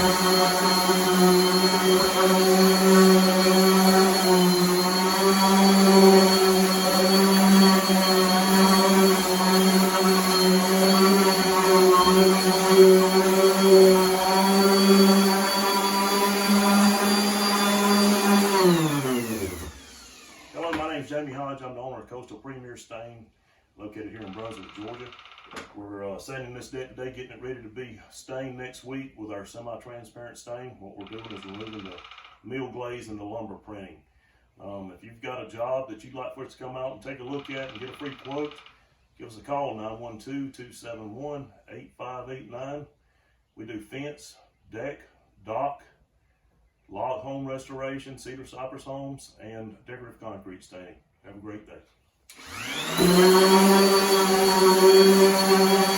Hello, my name is Jamie Hodge. I'm the owner of Coastal Premier Stain, located here in Brunswick, Georgia. We're sanding this deck today, getting it ready to be stained next week with our semi-transparent stain. What we're doing is removing the mill glaze and the lumber printing. If you've got a job that you'd like for us to come out and take a look at and get a free quote, give us a call, 912-271-8589. We do fence, deck, dock, log home restoration, cedar cypress homes, and decorative concrete staining. Have a great day.